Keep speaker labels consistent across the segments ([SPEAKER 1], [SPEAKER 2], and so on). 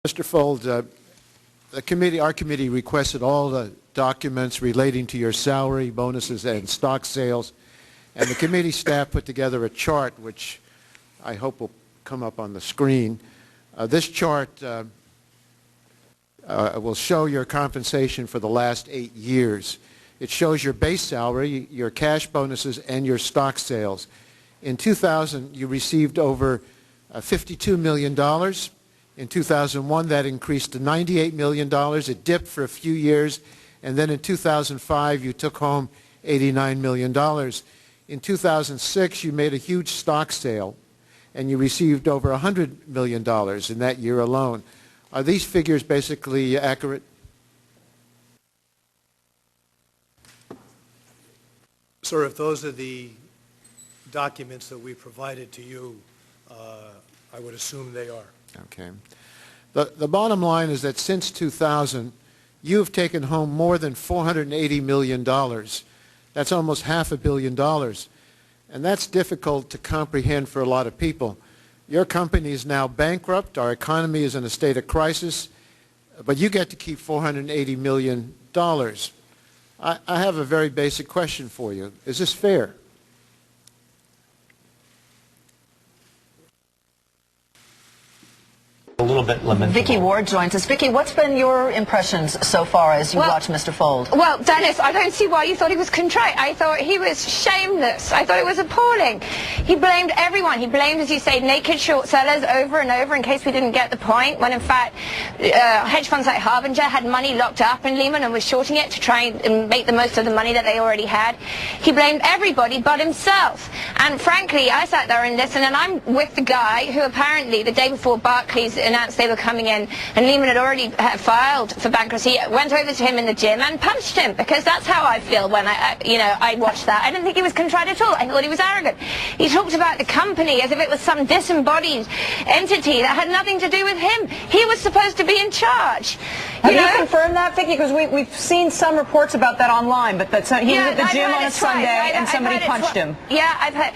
[SPEAKER 1] Mr. Fuld, our committee requested all the documents relating to your salary, bonuses, and stock sales, and the committee staff put together a chart which I hope will come up on the screen. This chart will show your compensation for the last 8 years. It shows your base salary, your cash bonuses, and your stock sales. In 2000, you received over $52 million. In 2001, that increased to $98 million. It dipped for a few years, and then in 2005, you took home $89 million. In 2006, you made a huge stock sale, and you received over $100 million in that year alone. Are these figures basically accurate?
[SPEAKER 2] Sir, if those are the documents that we provided to you, I would assume they are.
[SPEAKER 1] Okay. The bottom line is that since 2000, you've taken home more than $480 million. That's almost $500 million. And that's difficult to comprehend for a lot of people. Your company is now bankrupt. Our economy is in a state of crisis. But you get to keep $480 million. I have a very basic question for you. Is this fair?
[SPEAKER 3] A little bit limited.
[SPEAKER 4] Vicky Ward joins us. Vicky, what's been your impressions so far as you watch Mr. Fuld?
[SPEAKER 5] Well, Dennis, I don't see why you thought he was contrite. I thought he was shameless. I thought it was appalling. He blamed everyone. He blamed, as you say, naked short sellers over and over in case we didn't get the point, when in fact hedge funds like Harbinger had money locked up in Lehman and was shorting it to try and make the most of the money that they already had. He blamed everybody but himself. And frankly, I sat there and listened, and I'm with the guy who apparently the day before Barclays announced they were coming in and Lehman had already filed for bankruptcy, went over to him in the gym and punched him, because that's how I feel when I watched that. I didn't think he was contrite at all. I thought he was arrogant. He talked about the company as if it was some disembodied entity that had nothing to do with him. He was supposed to be in charge.
[SPEAKER 4] Have you confirmed that, Vicky? Because we've seen some reports about that online, but that he was at the gym on a Sunday and somebody punched him.
[SPEAKER 5] Yeah, I've heard,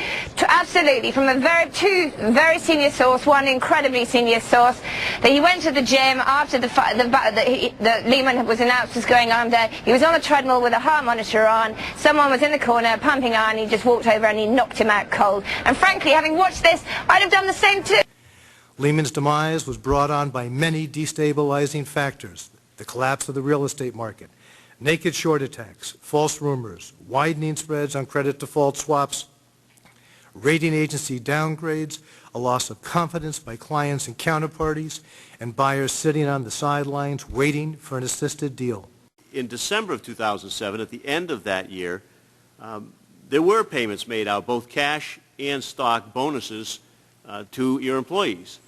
[SPEAKER 5] absolutely, from two very senior source, one incredibly senior source, that he went to the gym after the Lehman was announced was going under. He was on a treadmill with a heart monitor on. Someone was in the corner pumping iron. He just walked over and he knocked him out cold. And frankly, having watched this, I'd have done the same too.
[SPEAKER 2] Lehman's demise was brought on by many destabilizing factors: the collapse of the real estate market, naked short attacks, false rumors, widening spreads on credit default swaps, rating agency downgrades, a loss of confidence by clients and counterparties, and buyers sitting on the sidelines waiting for an assisted deal.
[SPEAKER 6] In December of 2007, at the end of that year, there were payments made out, both cash and stock bonuses, to your employees.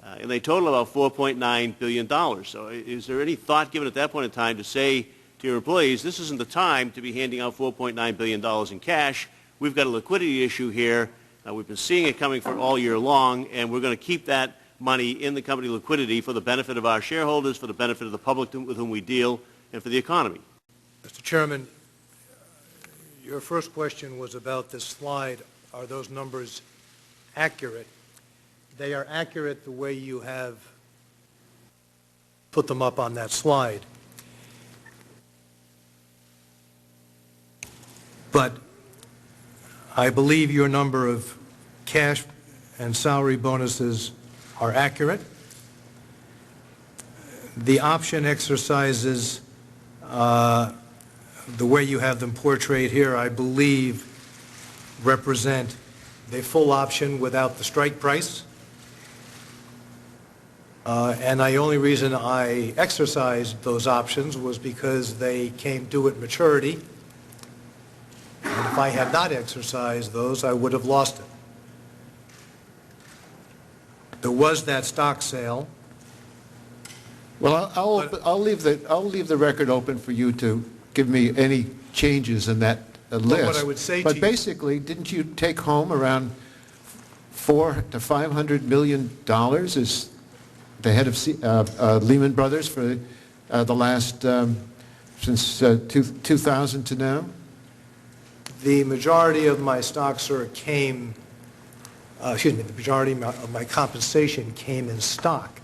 [SPEAKER 6] And they total about $4.9 billion. So is there any thought given at that point in time to say to your employees, this isn't the time to be handing out $4.9 billion in cash. We've got a liquidity issue here. We've been seeing it coming for all year long, and we're going to keep that money in the company liquidity for the benefit of our shareholders, for the benefit of the public with whom we deal, and for the economy.
[SPEAKER 2] Mr. Chairman, your first question was about this slide. Are those numbers accurate? They are accurate the way you have put them up on that slide. But I believe your number of cash and salary bonuses are accurate. The option exercises, the way you have them portrayed here, I believe represent the full option without the strike price. And the only reason I exercised those options was because they came due at maturity. And if I had not exercised those, I would have lost it. There was that stock sale.
[SPEAKER 1] Well, I'll leave the record open for you to give me any changes in that list.
[SPEAKER 2] What I would say
[SPEAKER 1] but basically, didn't you take home around $400 to $500 million as the head of Lehman Brothers for the last since 2000 to now?
[SPEAKER 2] The majority of my stock, sir, came, the majority of my compensation came in stock.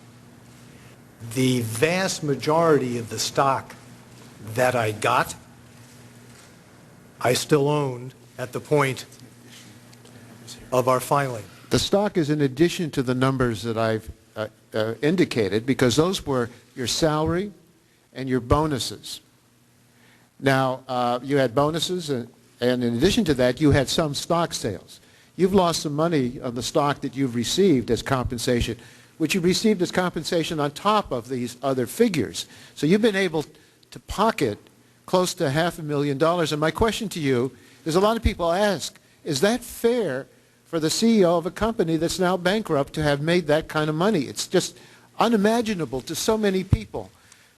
[SPEAKER 2] The vast majority of the stock that I got, I still owned at the point of our filing.
[SPEAKER 1] The stock is in addition to the numbers that I've indicated, because those were your salary and your bonuses. Now, you had bonuses, and in addition to that, you had some stock sales. You've lost some money on the stock that you've received as compensation, which you received as compensation on top of these other figures. So you've been able to pocket close to $500,000. And my question to you is, a lot of people ask, is that fair for the CEO of a company that's now bankrupt to have made that kind of money? It's just unimaginable to so many people.